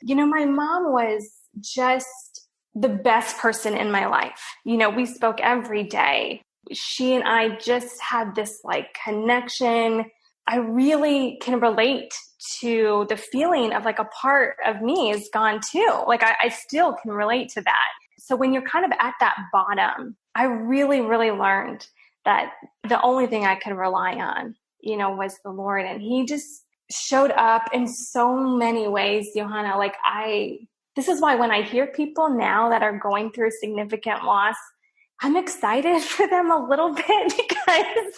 My mom was just the best person in my life. We spoke every day. She and I just had this connection. I really can relate to the feeling of a part of me is gone too. I still can relate to that. So when you're kind of at that bottom, I really, really learned that the only thing I could rely on, was the Lord. And he just showed up in so many ways, Johanna. This is why when I hear people now that are going through significant loss, I'm excited for them a little bit because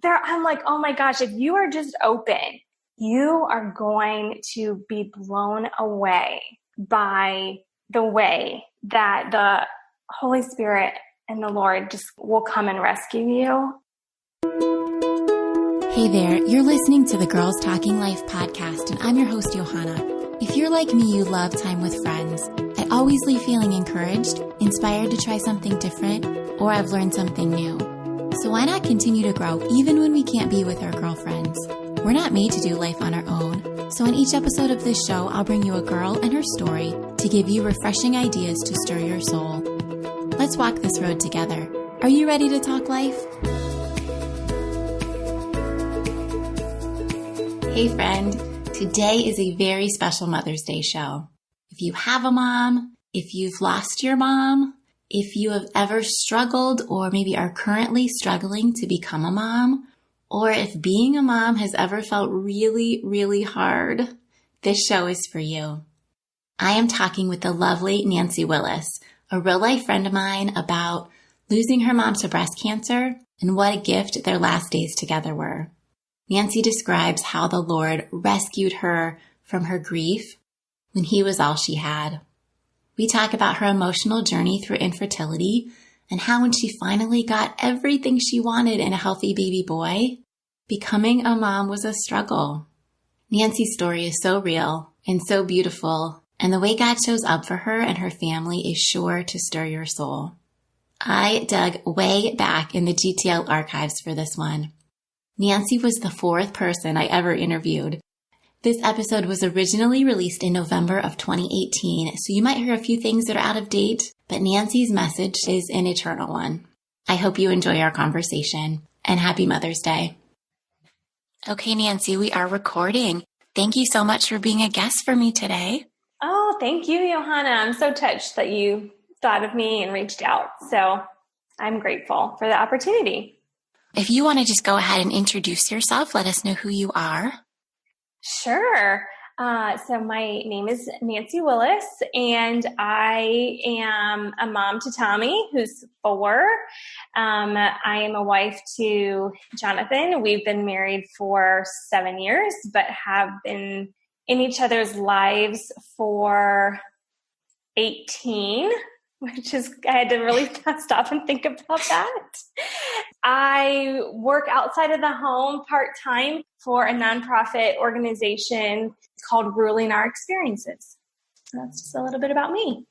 I'm like, oh my gosh, if you are just open, you are going to be blown away by the way that the Holy Spirit and the Lord just will come and rescue you. Hey there, you're listening to the Girls Talking Life podcast, and I'm your host, Johanna. If you're like me, you love time with friends. I always leave feeling encouraged, inspired to try something different, or I've learned something new. So why not continue to grow even when we can't be with our girlfriends? We're not made to do life on our own. So in each episode of this show, I'll bring you a girl and her story to give you refreshing ideas to stir your soul. Let's walk this road together. Are you ready to talk life? Hey friend, today is a very special Mother's Day show. If you have a mom, if you've lost your mom, if you have ever struggled or maybe are currently struggling to become a mom, or if being a mom has ever felt really, really hard, this show is for you. I am talking with the lovely Nancy Willis, a real-life friend of mine, about losing her mom to breast cancer and what a gift their last days together were. Nancy describes how the Lord rescued her from her grief when he was all she had. We talk about her emotional journey through infertility and how when she finally got everything she wanted in a healthy baby boy, becoming a mom was a struggle. Nancy's story is so real and so beautiful, and the way God shows up for her and her family is sure to stir your soul. I dug way back in the GTL archives for this one. Nancy was the fourth person I ever interviewed. This episode was originally released in November of 2018, so you might hear a few things that are out of date, but Nancy's message is an eternal one. I hope you enjoy our conversation, and happy Mother's Day. Okay, Nancy, we are recording. Thank you so much for being a guest for me today. Oh, thank you, Johanna. I'm so touched that you thought of me and reached out. So I'm grateful for the opportunity. If you want to just go ahead and introduce yourself, let us know who you are. Sure. So my name is Nancy Willis, and I am a mom to Tommy, who's 4. I am a wife to Jonathan. We've been married for 7 years, but have been in each other's lives for 18, which is, I had to really stop and think about that. I work outside of the home part-time for a nonprofit organization called Ruling Our Experiences. So that's just a little bit about me.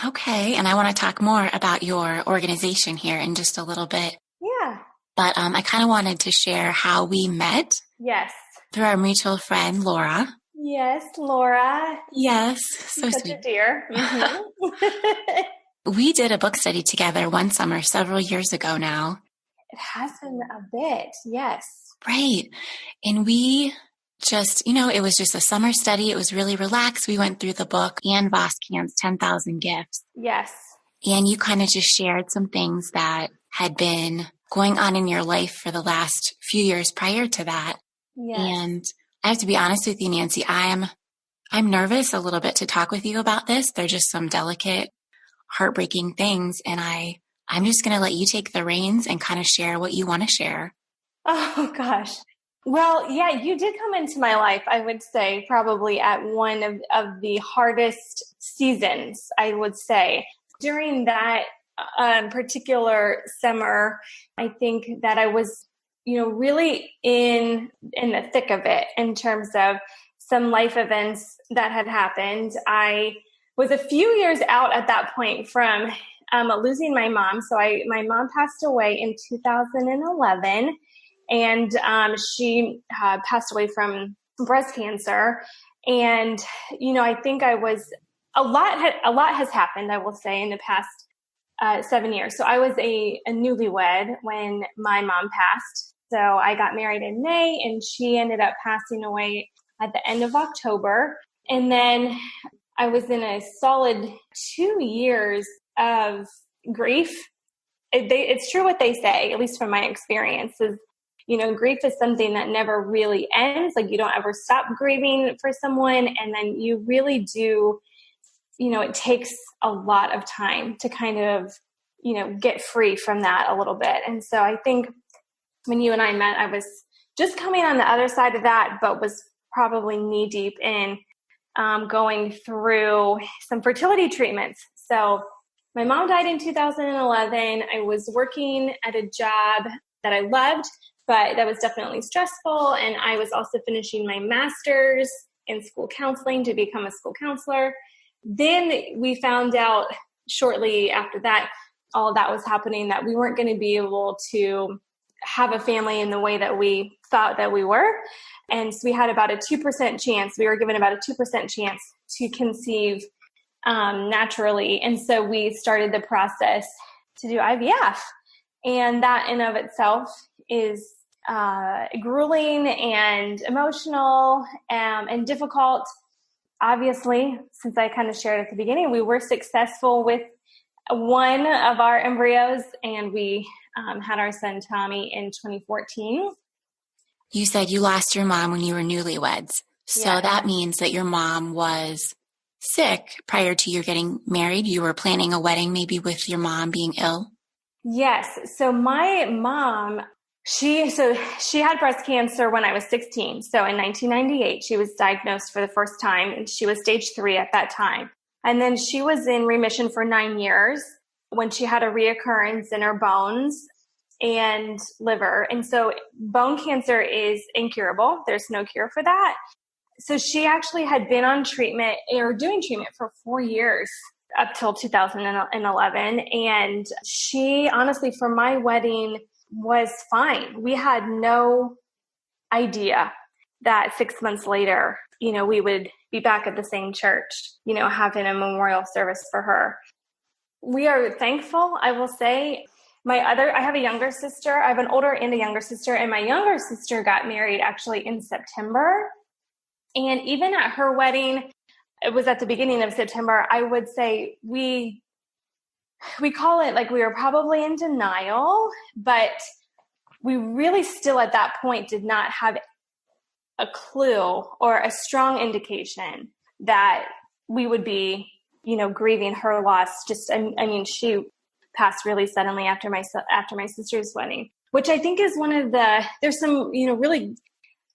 Okay, and I want to talk more about your organization here in just a little bit. Yeah. But I kind of wanted to share how we met. Yes. Through our mutual friend, Laura. Yes, Laura. Yes, so such sweet. A dear. Mm-hmm. We did a book study together one summer several years ago now. It has been a bit, yes. Right. And we just, it was just a summer study. It was really relaxed. We went through the book, Ann Voskant's 10,000 Gifts. Yes. And you kind of just shared some things that had been going on in your life for the last few years prior to that. Yes. And I have to be honest with you, Nancy, I'm nervous a little bit to talk with you about this. They're just some delicate, heartbreaking things. And I'm just going to let you take the reins and kind of share what you want to share. Oh, gosh. Well, yeah, you did come into my life, I would say, probably at one of the hardest seasons, I would say. During that particular summer, I think that I was, really in the thick of it in terms of some life events that had happened. I was a few years out at that point from losing my mom. So my mom passed away in 2011, and she passed away from breast cancer. And, I think a lot has happened, I will say, in the past 7 years. So I was a newlywed when my mom passed. So I got married in May, and she ended up passing away at the end of October. And then I was in a solid 2 years of grief. It's true what they say, at least from my experience, is, grief is something that never really ends. Like, you don't ever stop grieving for someone. And then you really do, it takes a lot of time to kind of, get free from that a little bit. And so I think when you and I met, I was just coming on the other side of that, but was probably knee deep in going through some fertility treatments. So my mom died in 2011. I was working at a job that I loved, but that was definitely stressful. And I was also finishing my master's in school counseling to become a school counselor. Then we found out shortly after that, all of that was happening, that we weren't going to be able to have a family in the way that we thought that we were. And so we had about a 2% chance. We were given about a 2% chance to conceive naturally. And so we started the process to do IVF. And that in of itself is grueling and emotional and difficult. Obviously, since I kind of shared at the beginning, we were successful with one of our embryos, and we had our son Tommy in 2014. You said you lost your mom when you were newlyweds. So Yeah. That means that your mom was sick prior to your getting married. You were planning a wedding maybe with your mom being ill. Yes. So my mom, she had breast cancer when I was 16. So in 1998, she was diagnosed for the first time, and she was stage 3 at that time. And then she was in remission for 9 years when she had a reoccurrence in her bones and liver. And so bone cancer is incurable. There's no cure for that. So she actually had been on treatment or doing treatment for 4 years up till 2011. And she honestly, for my wedding, was fine. We had no idea that 6 months later, we would be back at the same church, having a memorial service for her. We are thankful, I will say. I have a younger sister. I have an older and a younger sister, and my younger sister got married actually in September. And even at her wedding, it was at the beginning of September, I would say we call it like we were probably in denial, but we really still at that point did not have a clue or a strong indication that we would be, grieving her loss. She passed really suddenly after my sister's wedding, which I think is there's some, really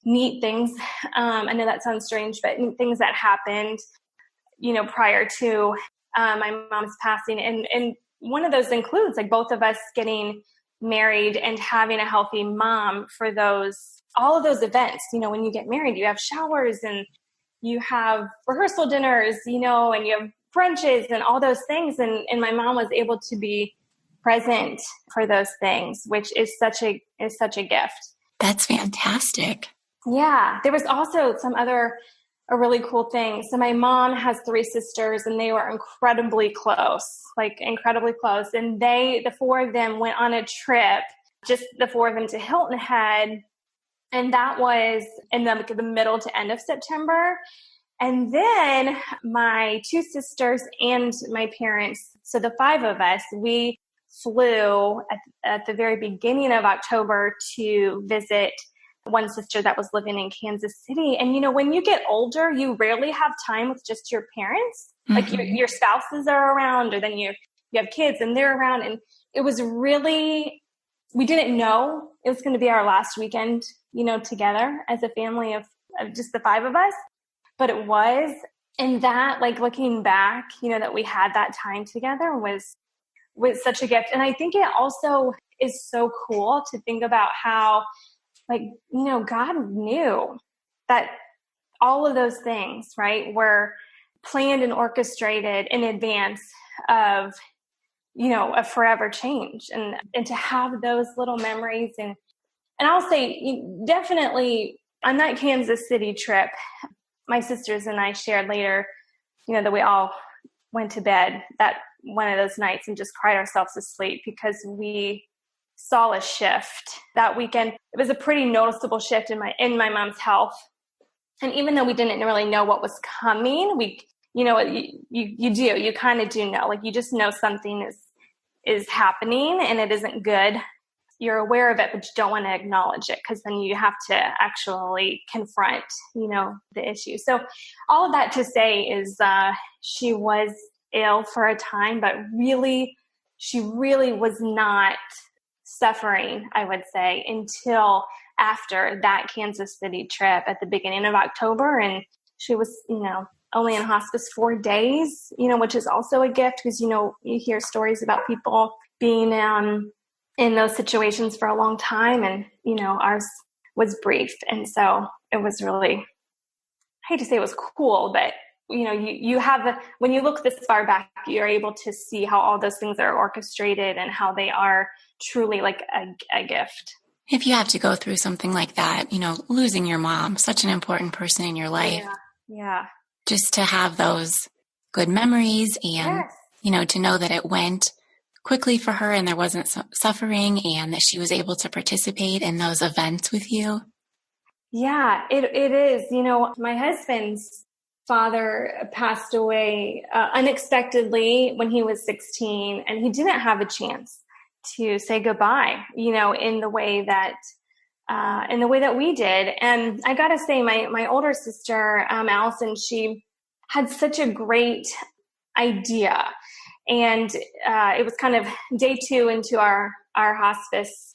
neat things. I know that sounds strange, but neat things that happened, prior to my mom's passing. And one of those includes like both of us getting married and having a healthy mom for all of those events. When you get married, you have showers and you have rehearsal dinners, and you have brunches and all those things. And my mom was able to be present for those things, which is such a gift. That's fantastic. Yeah. There was also a really cool thing. So my mom has 3 sisters, and they were incredibly close. And the 4 of them went on a trip, just the 4 of them, to Hilton Head. And that was in the middle to end of September. And then my 2 sisters and my parents, so the 5 of us, we flew at the very beginning of October to visit one sister that was living in Kansas City. And, when you get older, you rarely have time with just your parents. Mm-hmm. Like your spouses are around, or then you have kids and they're around. And it was really, we didn't know it was going to be our last weekend, together as a family of just the 5 of us. But it was. And that, like, looking back, that we had that time together was such a gift. And I think it also is so cool to think about how, like, God knew that all of those things, right, were planned and orchestrated in advance of, a forever change, and to have those little memories. And I'll say definitely on that Kansas City trip, my sisters and I shared later, that we all went to bed that one of those nights and just cried ourselves to sleep because we saw a shift that weekend. It was a pretty noticeable shift in my mom's health. And even though we didn't really know what was coming, you kind of do know, like you just know something is happening and it isn't good. You're aware of it, but you don't want to acknowledge it because then you have to actually confront, the issue. So all of that to say is she was ill for a time, but she really was not suffering, I would say, until after that Kansas City trip at the beginning of October. And she was, only in hospice 4 days, which is also a gift because, you hear stories about people being in those situations for a long time. And, ours was brief. And so it was really, I hate to say it was cool, but, you have, when you look this far back, you're able to see how all those things are orchestrated and how they are truly like a gift. If you have to go through something like that, losing your mom, such an important person in your life. Yeah. Just to have those good memories and, yes. To know that it went quickly for her and there wasn't suffering and that she was able to participate in those events with you. Yeah, it is. My husband's father passed away unexpectedly when he was 16, and he didn't have a chance to say goodbye, in the way that we did. And I gotta say, my older sister, Allison, she had such a great idea. And it was kind of day 2 into our hospice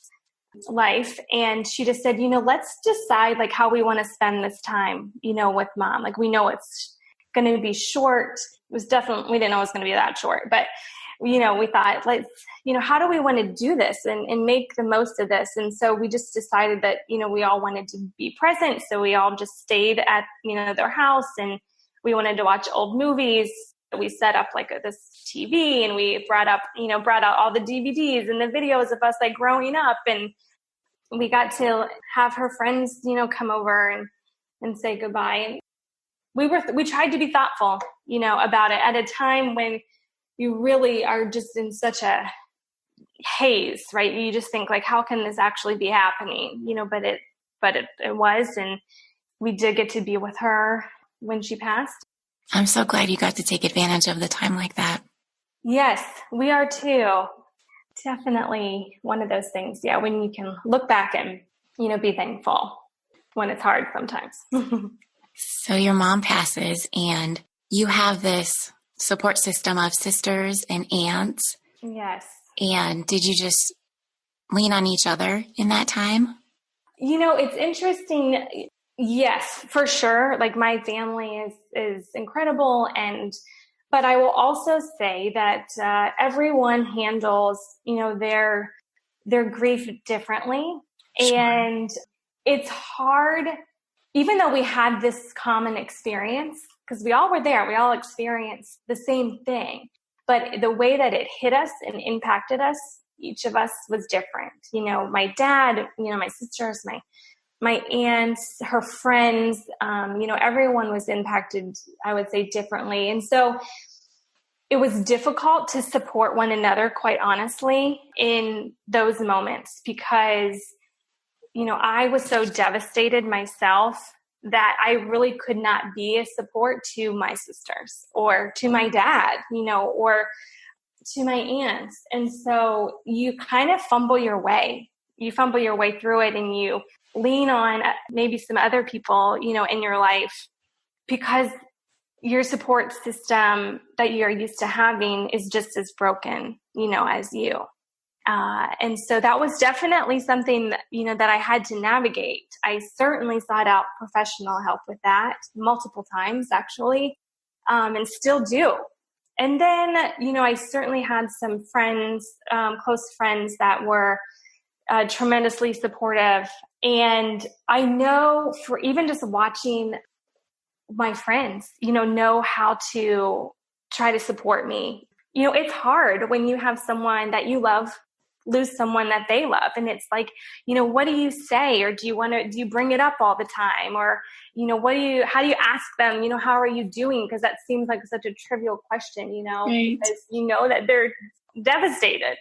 life. And she just said, let's decide like how we want to spend this time, with mom. Like we know it's going to be short. It was definitely, we didn't know it was going to be that short, but we thought, let's, how do we want to do this and make the most of this? And so we just decided that, we all wanted to be present. So we all just stayed at, their house, and we wanted to watch old movies. We set up like this TV, and we brought out all the DVDs and the videos of us like growing up. And we got to have her friends, come over and say goodbye. And we tried to be thoughtful, about it at a time when you really are just in such a haze, right? You just think like, how can this actually be happening? But it was, and we did get to be with her when she passed. I'm so glad you got to take advantage of the time like that. Yes, we are too. Definitely one of those things. Yeah. When you can look back and, be thankful when it's hard sometimes. So your mom passes and you have this support system of sisters and aunts. Yes. And did you just lean on each other in that time? It's interesting. Yes, for sure. Like my family is incredible. But I will also say that everyone handles, their grief differently. Sure. And it's hard, even though we had this common experience, because we all were there, we all experienced the same thing. But the way that it hit us and impacted us, each of us was different. My dad, my sisters, my aunts, her friends, everyone was impacted, I would say, differently. And so it was difficult to support one another, quite honestly, in those moments because, I was so devastated myself that I really could not be a support to my sisters or to my dad, or to my aunts. And so you kind of fumble your way. You fumble your way through it, and you lean on maybe some other people, in your life, because your support system that you're used to having is just as broken, as you. And so that was definitely something that, that I had to navigate. I certainly sought out professional help with that multiple times, actually, and still do. And then, I certainly had some friends, close friends that were tremendously supportive. And I know for even just watching my friends, know how to try to support me. It's hard when you have someone that you love lose someone that they love. And it's like, what do you say? Or do you bring it up all the time? Or, how do you ask them, how are you doing? Because that seems like such a trivial question, Right. because that they're devastated.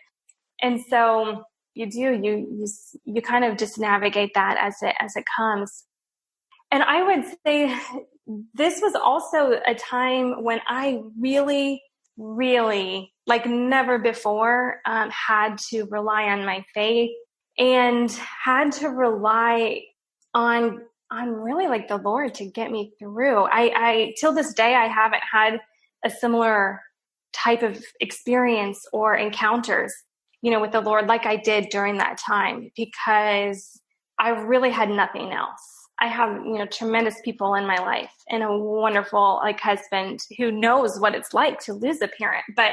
And so you kind of just navigate that as it comes. And I would say this was also a time when I really, really, like never before, had to rely on my faith and had to rely on really like the Lord to get me through. I till this day, I haven't had a similar type of experience or encounters, with the Lord like I did during that time, because I really had nothing else. I have, tremendous people in my life and a wonderful husband who knows what it's like to lose a parent. But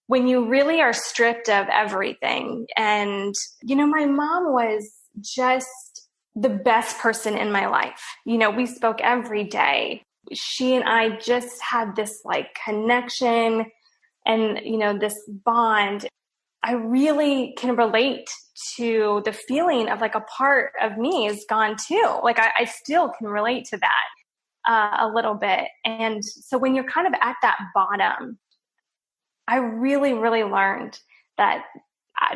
when you really are stripped of everything, and, my mom was just the best person in my life. We spoke every day. She and I just had this connection and, this bond. I really can relate to the feeling of a part of me is gone too. I still can relate to that a little bit. And so when you're kind of at that bottom, I really, really learned that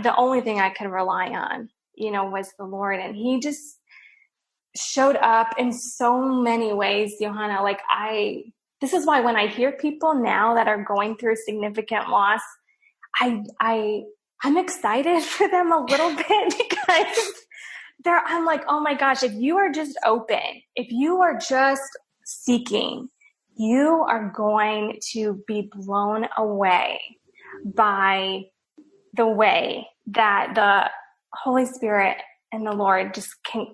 the only thing I could rely on, was the Lord. And he just showed up in so many ways, Johanna. This is why when I hear people now that are going through significant loss, I'm excited for them a little bit, because I'm like, oh my gosh, if you are just open, if you are just seeking, you are going to be blown away by the way that the Holy Spirit and the Lord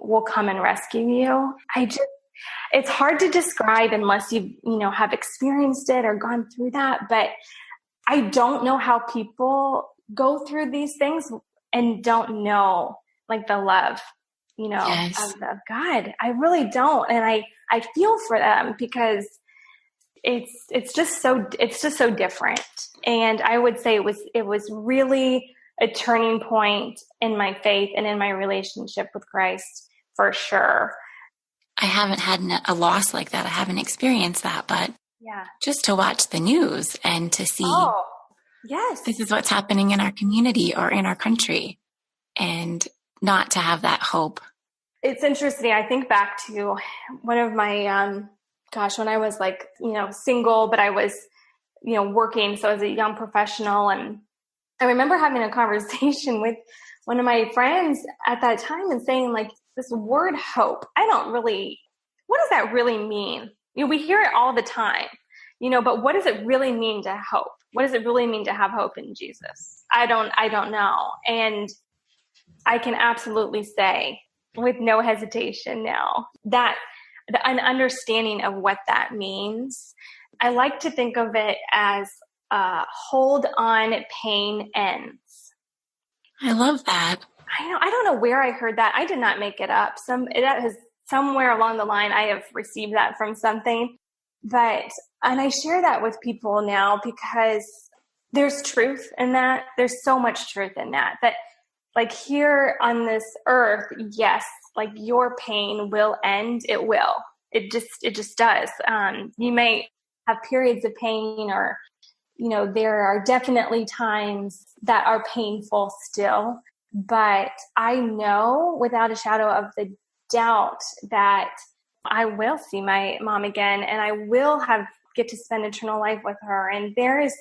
will come and rescue you. It's hard to describe unless you have experienced it or gone through that. But I don't know how people go through these things and don't know the love, Yes. of God. I really don't. And I feel for them, because it's just so different. And I would say it was really a turning point in my faith and in my relationship with Christ, for sure. I haven't had a loss like that. I haven't experienced that, but yeah, just to watch the news and to see, yes, this is what's happening in our community or in our country, and not to have that hope. It's interesting. I think back to one of my, when I was single, but I was, working. So as a young professional, and I remember having a conversation with one of my friends at that time and saying this word hope, what does that really mean? We hear it all the time, but what does it really mean to hope? What does it really mean to have hope in Jesus? I don't know. And I can absolutely say with no hesitation now that an understanding of what that means, I like to think of it as hold on, pain ends. I love that. I don't know where I heard that. I did not make it up. Somewhere along the line, I have received that from something. And I share that with people now, because there's truth in that. There's so much truth in that. That here on this earth, yes, your pain will end. It will. It just does. You may have periods of pain, or, there are definitely times that are painful still. But I know without a shadow of the doubt that I will see my mom again, and I will get to spend eternal life with her. And there is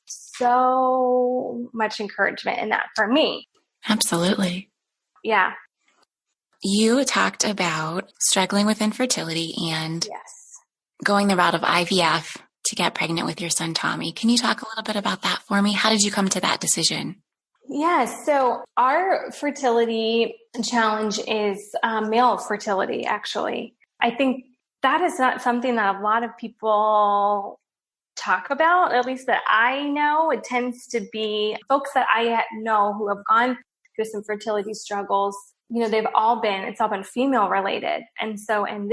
so much encouragement in that for me. Absolutely. Yeah. You talked about struggling with infertility and yes, going the route of IVF to get pregnant with your son, Tommy. Can you talk a little bit about that for me? How did you come to that decision? Yes. So our fertility challenge is male fertility, actually. I think that is not something that a lot of people talk about, at least that I know. It tends to be folks that I know who have gone through some fertility struggles. It's all been female related. And so in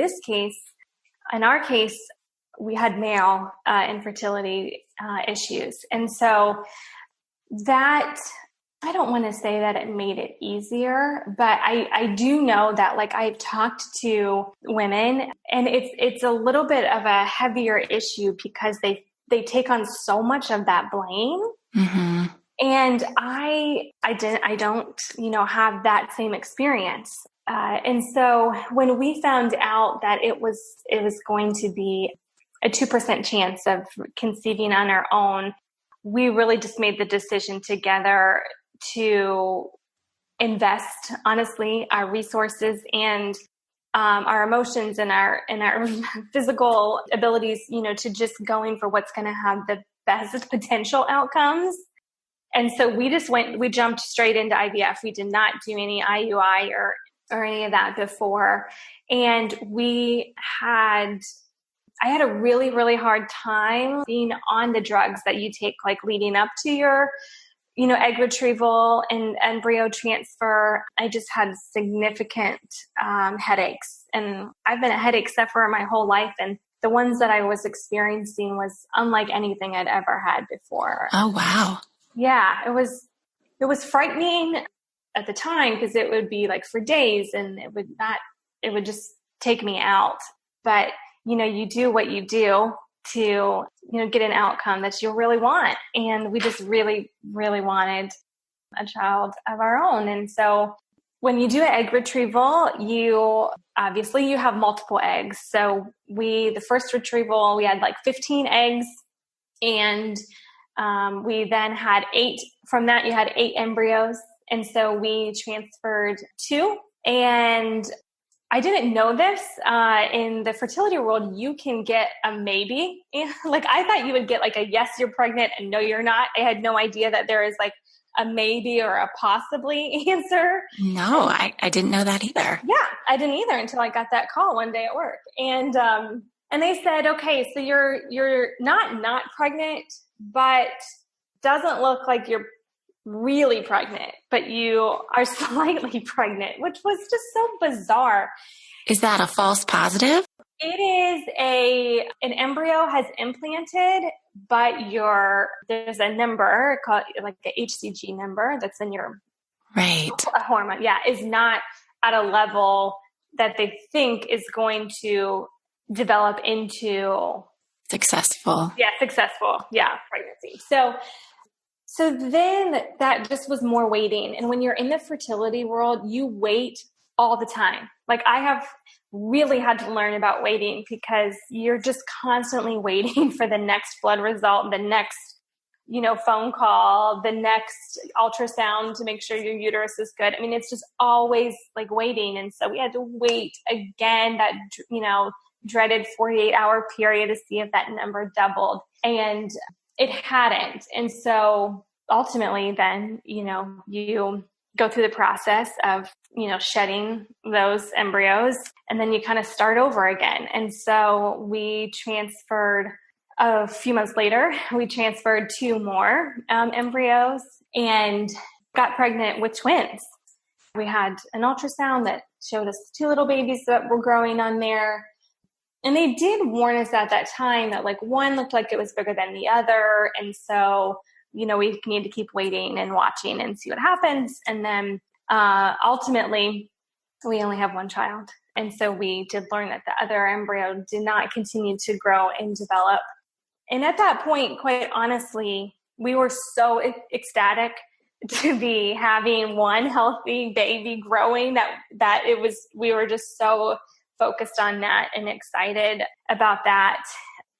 our case, we had male infertility issues. And so that I don't want to say that it made it easier, but I do know that like I've talked to women and it's a little bit of a heavier issue because they take on so much of that blame. Mm-hmm. And I don't, have that same experience. And so when we found out that it was going to be a 2% chance of conceiving on our own, we really just made the decision together to invest, honestly, our resources and our emotions and our physical abilities, to just going for what's going to have the best potential outcomes. And so we jumped straight into IVF. We did not do any IUI or any of that before. And I had a really, really hard time being on the drugs that you take, like leading up to your, egg retrieval and embryo transfer. I just had significant headaches, and I've been a headache sufferer my whole life. And the ones that I was experiencing was unlike anything I'd ever had before. Oh, wow. Yeah, it was frightening at the time because it would be like for days and it would just take me out. But, you do what you do to, get an outcome that you really want. And we just really, really wanted a child of our own. And so when you do an egg retrieval, you have multiple eggs. So the first retrieval, we had like 15 eggs, and we then had 8. From that, you had 8 embryos. And so we transferred 2. And I didn't know this. In the fertility world, you can get a maybe. Like I thought you would get like a yes, you're pregnant, and no, you're not. I had no idea that there is like a maybe or a possibly answer. No, I didn't know that either. Yeah, I didn't either until I got that call one day at work. And they said, okay, so you're not pregnant, but doesn't look like you're really pregnant, but you are slightly pregnant, which was just so bizarre. Is that a false positive? It is an embryo has implanted, but there's a number called like the HCG number that's in your hormone. Yeah, is not at a level that they think is going to develop into successful. Yeah, pregnancy. So then that just was more waiting. And when you're in the fertility world, you wait all the time. Like I have really had to learn about waiting because you're just constantly waiting for the next blood result, the next, phone call, the next ultrasound to make sure your uterus is good. I mean, it's just always like waiting. And so we had to wait again, that, dreaded 48-hour period to see if that number doubled. And it hadn't. And so ultimately then, you go through the process of, shedding those embryos, and then you kind of start over again. And so we transferred a few months later, we transferred 2 more embryos and got pregnant with twins. We had an ultrasound that showed us 2 little babies that were growing on there. And they did warn us at that time that like one looked like it was bigger than the other. And so, we need to keep waiting and watching and see what happens. And then ultimately, we only have 1 child. And so we did learn that the other embryo did not continue to grow and develop. And at that point, quite honestly, we were so ecstatic to be having 1 healthy baby growing that we were just so focused on that and excited about that.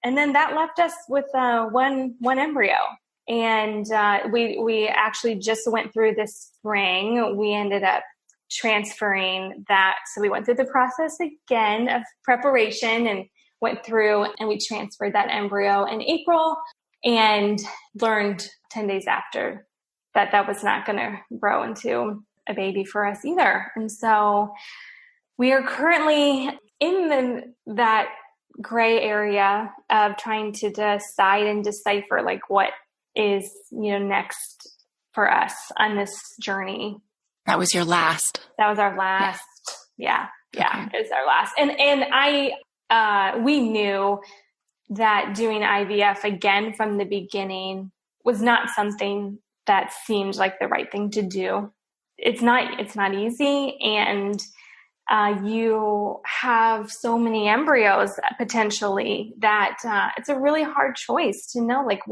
And then that left us with one embryo. And we actually just went through this spring. We ended up transferring that. So we went through the process again of preparation and went through and we transferred that embryo in April and learned 10 days after that was not going to grow into a baby for us either. And so we are currently in that gray area of trying to decide and decipher like what is, next for us on this journey. That was your last. That was our last. Yeah. Okay. It was our last. And we knew that doing IVF again from the beginning was not something that seemed like the right thing to do. It's not easy. And you have so many embryos potentially that it's a really hard choice to know like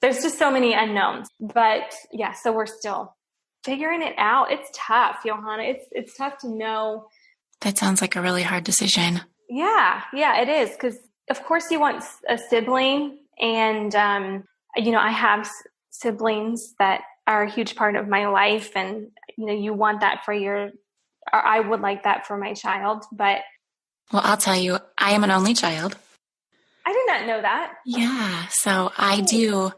there's just so many unknowns. But yeah, so we're still figuring it out. It's tough, Johanna. It's tough to know. That sounds like a really hard decision. Yeah, it is. Because of course you want a sibling, and I have siblings that are a huge part of my life, and you want that or I would like that for my child. But well, I'll tell you, I am an only child. I did not know that. Yeah, so I do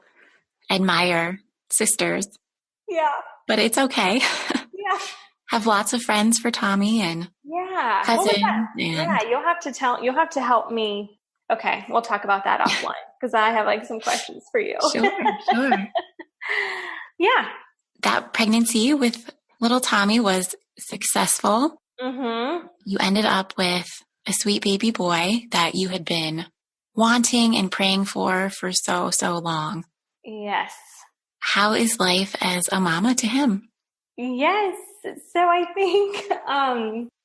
admire sisters. Yeah, but it's okay. Yeah. Have lots of friends for Tommy and cousins. Yeah, you'll have to help me. Okay, we'll talk about that offline because I have like some questions for you. Sure. Yeah. That pregnancy with little Tommy was successful. Mm-hmm. You ended up with a sweet baby boy that you had been wanting and praying for so long. Yes. How is life as a mama to him? Yes. So I think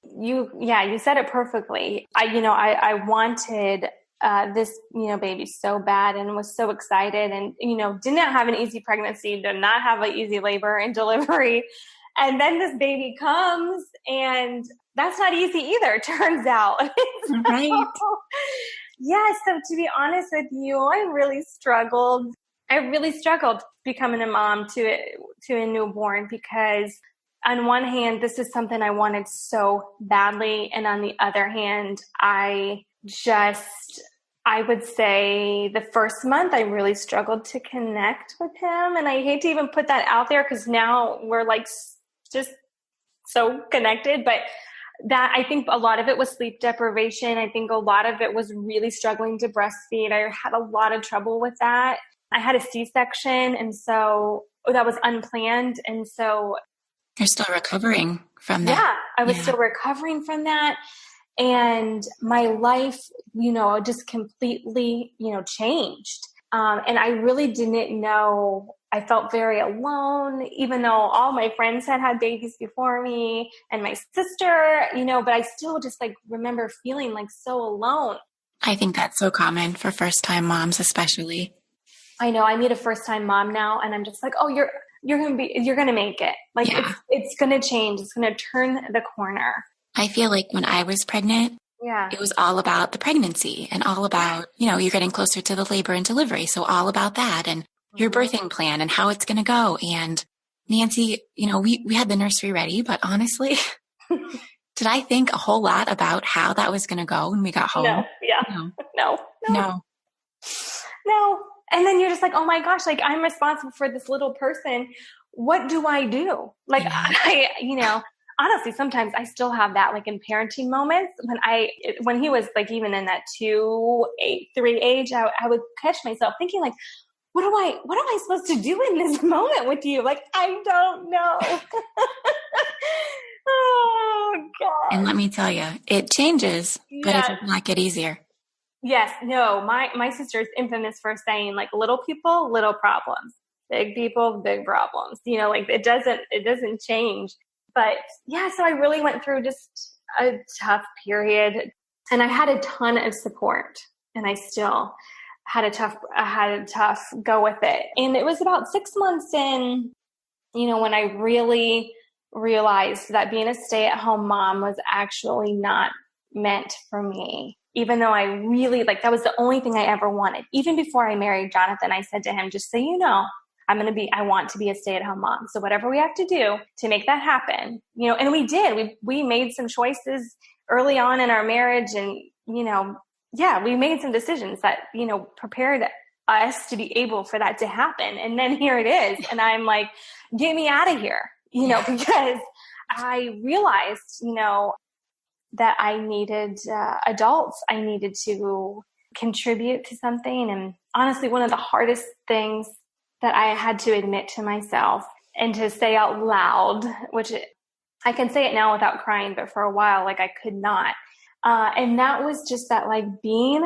you said it perfectly. I wanted this baby so bad and was so excited, and did not have an easy pregnancy, did not have an easy labor and delivery, and then this baby comes, and that's not easy either. Turns out, right? Yeah. So to be honest with you, I really struggled becoming a mom to a newborn, because on one hand, this is something I wanted so badly. And on the other hand, I would say the first month, I really struggled to connect with him. And I hate to even put that out there because now we're like just so connected. But that, I think a lot of it was sleep deprivation. I think a lot of it was really struggling to breastfeed. I had a lot of trouble with that. I had a C-section, and so that was unplanned. And so you're still recovering from that. Yeah, I was still recovering from that. And my life, just completely, changed. And I really didn't know. I felt very alone, even though all my friends had babies before me and my sister, but I still just like remember feeling like so alone. I think that's so common for first-time moms, especially. I know. I meet a first-time mom now, and I'm just like, oh, you're going to make it. Like, it's going to change. It's going to turn the corner. I feel like when I was pregnant, it was all about the pregnancy and all about, you're getting closer to the labor and delivery. So all about that and your birthing plan and how it's going to go. And Nancy, we had the nursery ready, but honestly, did I think a whole lot about how that was going to go when we got home? No. Yeah. No. And then you're just like, oh my gosh, like I'm responsible for this little person. What do I do? Like, honestly, sometimes I still have that like in parenting moments when he was like, even in that 2-3 age, I would catch myself thinking like, what am I supposed to do in this moment with you? Like, I don't know. Oh God. And let me tell you, it changes, but it does not get easier. Yes. No, my sister is infamous for saying like little people, little problems, big people, big problems, like it doesn't change. But yeah, so I really went through just a tough period, and I had a ton of support, and I still had a tough go with it. And it was about 6 months in, when I really realized that being a stay-at-home mom was actually not meant for me. Even though I really that was the only thing I ever wanted. Even before I married Jonathan, I said to him, just so you know, I want to be a stay-at-home mom. So whatever we have to do to make that happen, and we did, we made some choices early on in our marriage, and, we made some decisions that, prepared us to be able for that to happen. And then here it is. And I'm like, get me out of here, because I realized, that I needed adults. I needed to contribute to something. And honestly, one of the hardest things that I had to admit to myself and to say out loud, which I can say it now without crying, but for a while, I could not. And that was just that being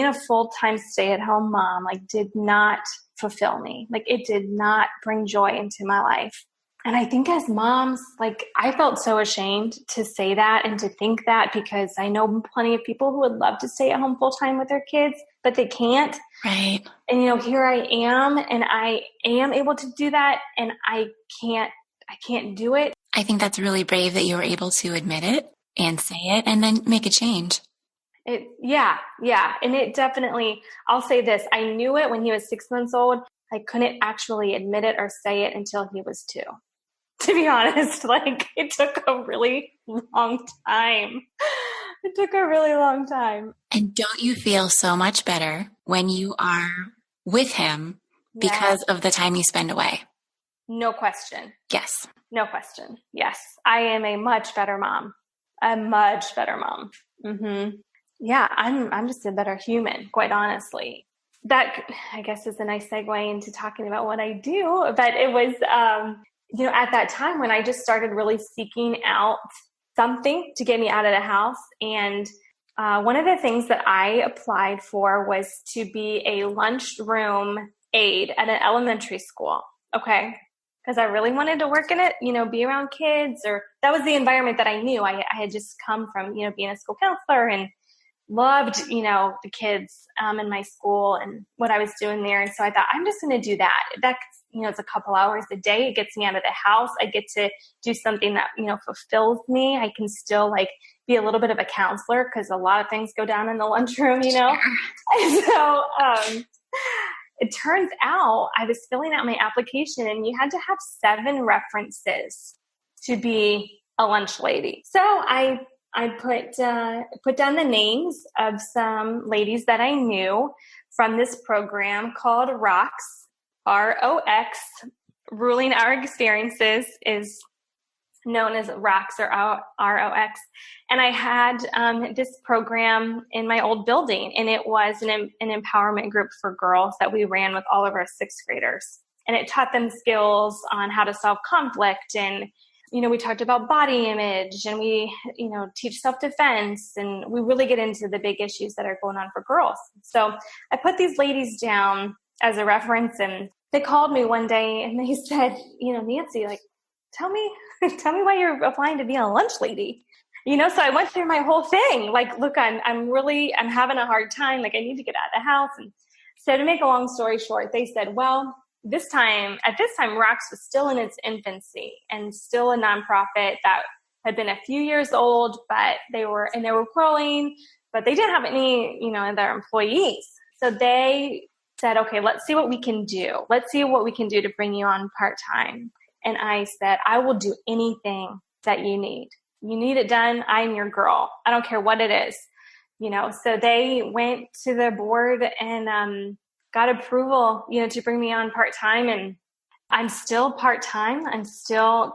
a full-time stay-at-home mom, did not fulfill me. Like it did not bring joy into my life. And I think as moms, like I felt so ashamed to say that and to think that, because I know plenty of people who would love to stay at home full time with their kids, but they can't. Right. And, here I am, and I am able to do that, and I can't do it. I think that's really brave that you were able to admit it and say it and then make a change. Yeah. And it definitely, I'll say this, I knew it when he was 6 months old. I couldn't actually admit it or say it until he was 2. To be honest, like it took a really long time. It took a really long time. And don't you feel so much better when you are with him because of the time you spend away? No question. Yes. No question. Yes. I am a much better mom. Mm-hmm. Yeah. I'm just a better human, quite honestly. That, I guess, is a nice segue into talking about what I do. But it was, at that time when I just started really seeking out something to get me out of the house. And one of the things that I applied for was to be a lunchroom aide at an elementary school. Okay. Because I really wanted to work in it, be around kids, or that was the environment that I knew. I had just come from, being a school counselor and loved, the kids in my school and what I was doing there. And so I thought, I'm just going to do that. That's, it's a couple hours a day. It gets me out of the house. I get to do something that, fulfills me. I can still be a little bit of a counselor because a lot of things go down in the lunchroom, Sure. And so it turns out I was filling out my application and you had to have 7 references to be a lunch lady. So I put down the names of some ladies that I knew from this program called ROX, ROX. Ruling Our Experiences is known as ROX or ROX. And I had this program in my old building, and it was an empowerment group for girls that we ran with all of our 6th graders. And it taught them skills on how to solve conflict, and we talked about body image, and we, teach self-defense, and we really get into the big issues that are going on for girls. So I put these ladies down as a reference, and they called me one day and they said, Nancy, tell me why you're applying to be a lunch lady. So I went through my whole thing. Look, I'm having a hard time. I need to get out of the house. And so to make a long story short, they said, well, at this time, ROX was still in its infancy and still a nonprofit that had been a few years old, but they were growing, but they didn't have any, of their employees. So they said, okay, let's see what we can do. Let's see what we can do to bring you on part-time. And I said, I will do anything that you need. You need it done. I'm your girl. I don't care what it is, So they went to the board and, got approval, to bring me on part-time, and I'm still part-time.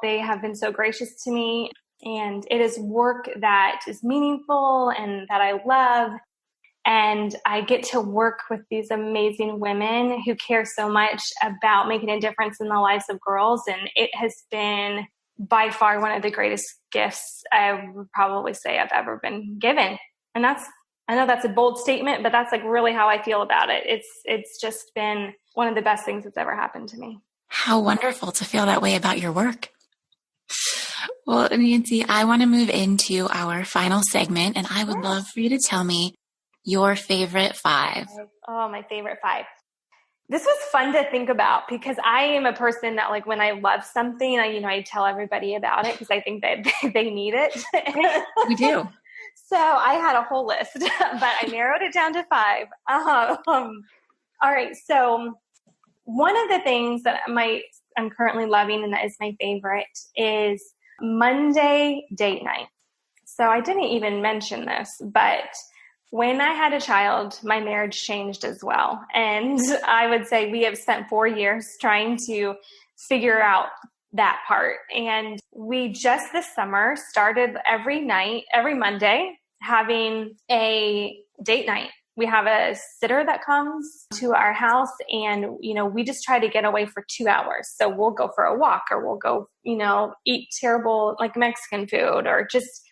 They have been so gracious to me, and it is work that is meaningful and that I love. And I get to work with these amazing women who care so much about making a difference in the lives of girls. And it has been by far one of the greatest gifts I would probably say I've ever been given. And I know that's a bold statement, but that's really how I feel about it. It's just been one of the best things that's ever happened to me. How wonderful to feel that way about your work. Well, Nancy, I want to move into our final segment, and I would love for you to tell me your favorite 5. Oh, my favorite 5. This was fun to think about because I am a person that when I love something, I tell everybody about it because I think that they need it. We do. So I had a whole list, but I narrowed it down to 5. All right. So one of the things that I'm currently loving, and that is my favorite, is Monday date night. So I didn't even mention this, but when I had a child, my marriage changed as well. And I would say we have spent 4 years trying to figure out that part. And we just this summer started every Monday, having a date night. We have a sitter that comes to our house, and, we just try to get away for 2 hours. So we'll go for a walk, or we'll go, eat terrible, Mexican food, or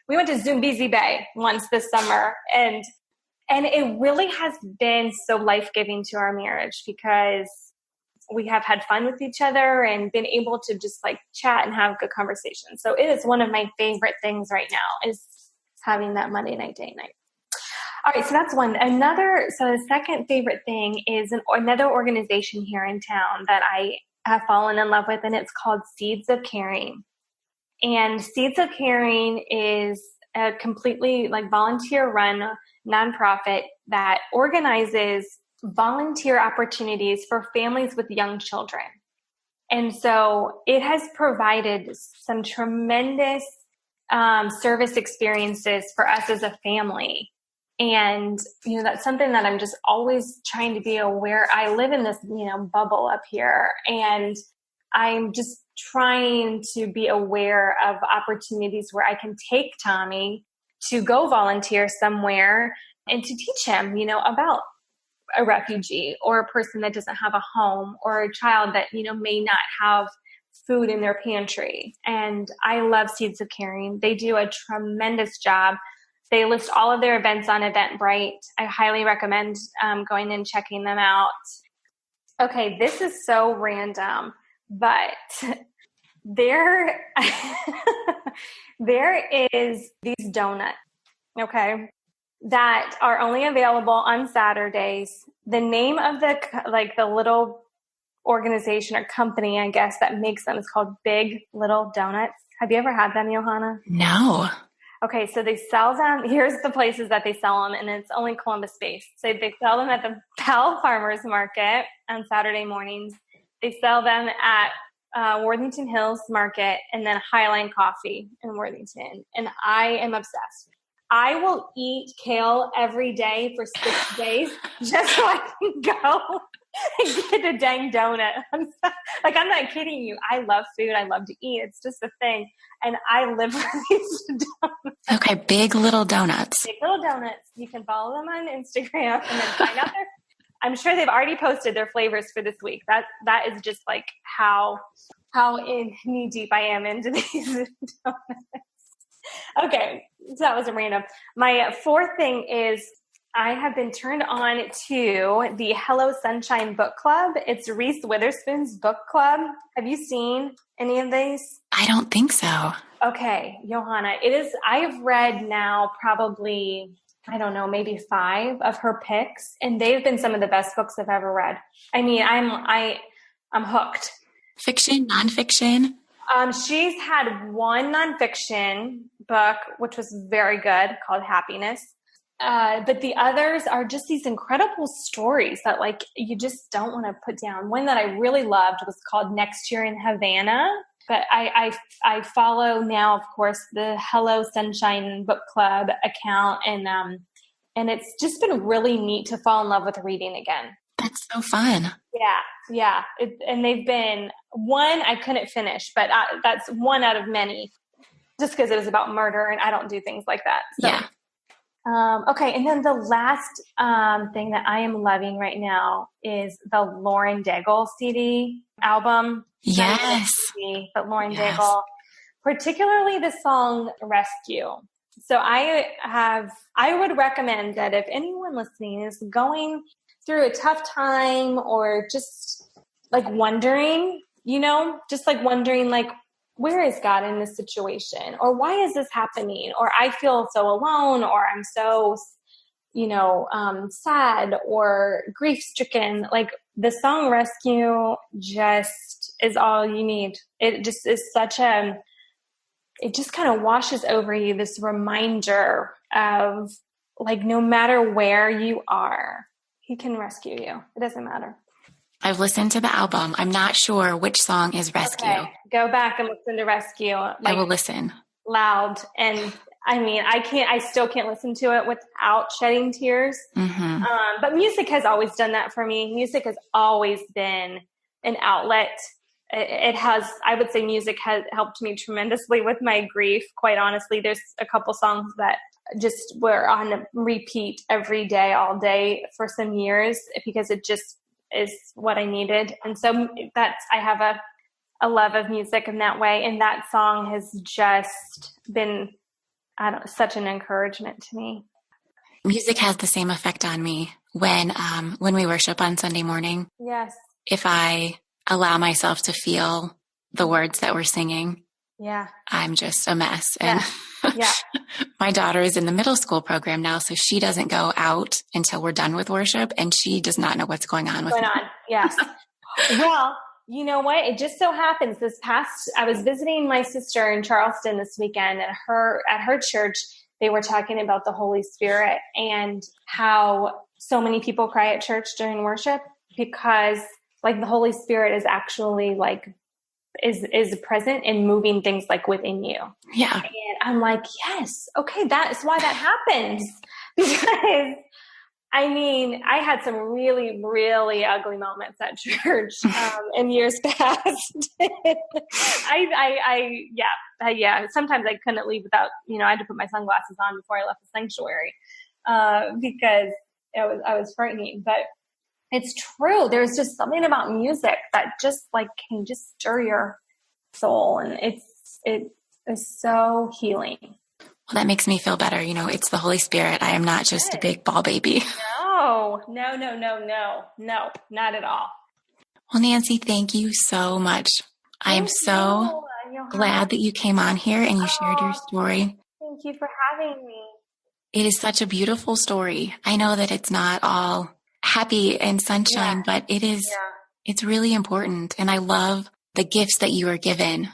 we went to Zumbizi Bay once this summer. And it really has been so life-giving to our marriage because we have had fun with each other and been able to just like chat and have good conversations. So it is one of my favorite things right now is having that Monday night, date night. All right. So that's one. So the second favorite thing is another organization here in town that I have fallen in love with, and it's called Seeds of Caring. And Seeds of Caring is a completely like volunteer run nonprofit that organizes volunteer opportunities for families with young children. And so it has provided some tremendous service experiences for us as a family. And, that's something that I'm just always trying to be aware. I live in this, bubble up here, and I'm just trying to be aware of opportunities where I can take Tommy to go volunteer somewhere and to teach him, about a refugee or a person that doesn't have a home or a child that, may not have food in their pantry. And I love Seeds of Caring. They do a tremendous job. They list all of their events on Eventbrite. I highly recommend going and checking them out. Okay, this is so random, but there is these donuts, okay, that are only available on Saturdays. The name of the little organization or company, I guess, that makes them is called Big Little Donuts. Have you ever had them, Johanna? No. Okay, so they sell them. Here's the places that they sell them, and it's only Columbus-based. So they sell them at the Powell Farmers Market on Saturday mornings. They sell them at Worthington Hills Market, and then Highline Coffee in Worthington. And I am obsessed. I will eat kale every day for 6 days just so I can go and get a dang donut. I'm not kidding you. I love food. I love to eat. It's just a thing. And I live for these donuts. Okay, Big Little Donuts. Big Little Donuts. You can follow them on Instagram and then find out I'm sure they've already posted their flavors for this week. That is just like how in knee deep I am into these donuts. Okay, so that was a random. My fourth thing is I have been turned on to the Hello Sunshine Book Club. It's Reese Witherspoon's book club. Have you seen any of these? I don't think so. Okay, Johanna, I have read now probably, I don't know, maybe 5 of her picks, and they've been some of the best books I've ever read. I mean, I'm hooked. Fiction, nonfiction? She's had one nonfiction book, which was very good, called Happiness. But the others are just these incredible stories that like you just don't want to put down. One that I really loved was called Next Year in Havana. But I follow now, of course, the Hello Sunshine Book Club account, and it's just been really neat to fall in love with reading again. That's so fun. Yeah. And they've been one I couldn't finish, but that's one out of many, just because it was about murder, and I don't do things like that. So. Yeah. Okay, and then the last thing that I am loving right now is the Lauren Daigle CD album. Yes. But Lauren Daigle, particularly the song Rescue. So I would recommend that if anyone listening is going through a tough time or just like wondering, like, where is God in this situation? Or why is this happening? Or I feel so alone, or I'm so, sad or grief stricken. Like the song Rescue just is all you need. It just is it just kind of washes over you this reminder of like, no matter where you are, He can rescue you. It doesn't matter. I've listened to the album. I'm not sure which song is Rescue. Okay. Go back and listen to Rescue. I will listen. Loud. And I mean, I still can't listen to it without shedding tears. Mm-hmm. But music has always done that for me. Music has always been an outlet. It has, I would say music has helped me tremendously with my grief. Quite honestly, there's a couple songs that just were on repeat every day, all day for some years, because it just is what I needed. And so I have a love of music in that way. And that song has just been, such an encouragement to me. Music has the same effect on me when we worship on Sunday morning. Yes. if I allow myself to feel the words that we're singing, I'm just a mess. And my daughter is in the middle school program now, so she doesn't go out until we're done with worship, and she does not know what's going on with me. Yes. Well, you know what? It just so happens I was visiting my sister in Charleston this weekend, and at her church, they were talking about the Holy Spirit and how so many people cry at church during worship because like the Holy Spirit is actually like is present and moving things like within you. Yeah. And I'm like, yes, okay, that's why that happens. Because I mean, I had some really, really ugly moments at church in years past. Sometimes I couldn't leave without, I had to put my sunglasses on before I left the sanctuary because I was frightening. But it's true. There's just something about music that just like can just stir your soul, and it is so healing. Well, that makes me feel better. It's the Holy Spirit. I am not just a big ball baby. No, not at all. Well, Nancy, thank you so much. I am so glad that you came on here and you shared your story. Thank you for having me. It is such a beautiful story. I know that it's not all happy and sunshine, but it is, it's really important. And I love the gifts that you were given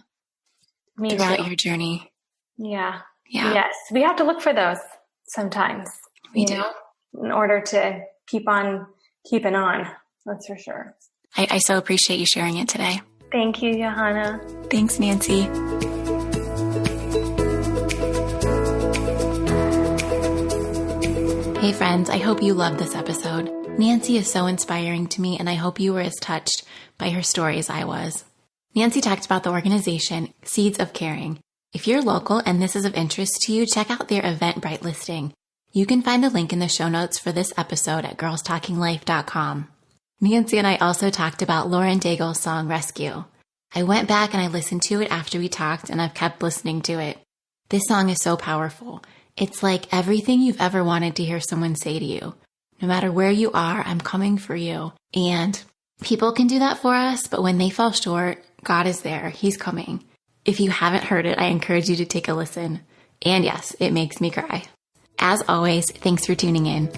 throughout your journey. Yeah. Yes. We have to look for those sometimes. We do. In order to keep on keeping on. That's for sure. I so appreciate you sharing it today. Thank you, Johanna. Thanks, Nancy. Hey friends, I hope you loved this episode. Nancy is so inspiring to me, and I hope you were as touched by her story as I was. Nancy talked about the organization Seeds of Caring. If you're local and this is of interest to you, check out their Eventbrite listing. You can find the link in the show notes for this episode at girlstalkinglife.com. Nancy and I also talked about Lauren Daigle's song Rescue. I went back and I listened to it after we talked, and I've kept listening to it. This song is so powerful. It's like everything you've ever wanted to hear someone say to you. No matter where you are, I'm coming for you. And people can do that for us, but when they fall short, God is there. He's coming. If you haven't heard it, I encourage you to take a listen. And yes, it makes me cry. As always, thanks for tuning in.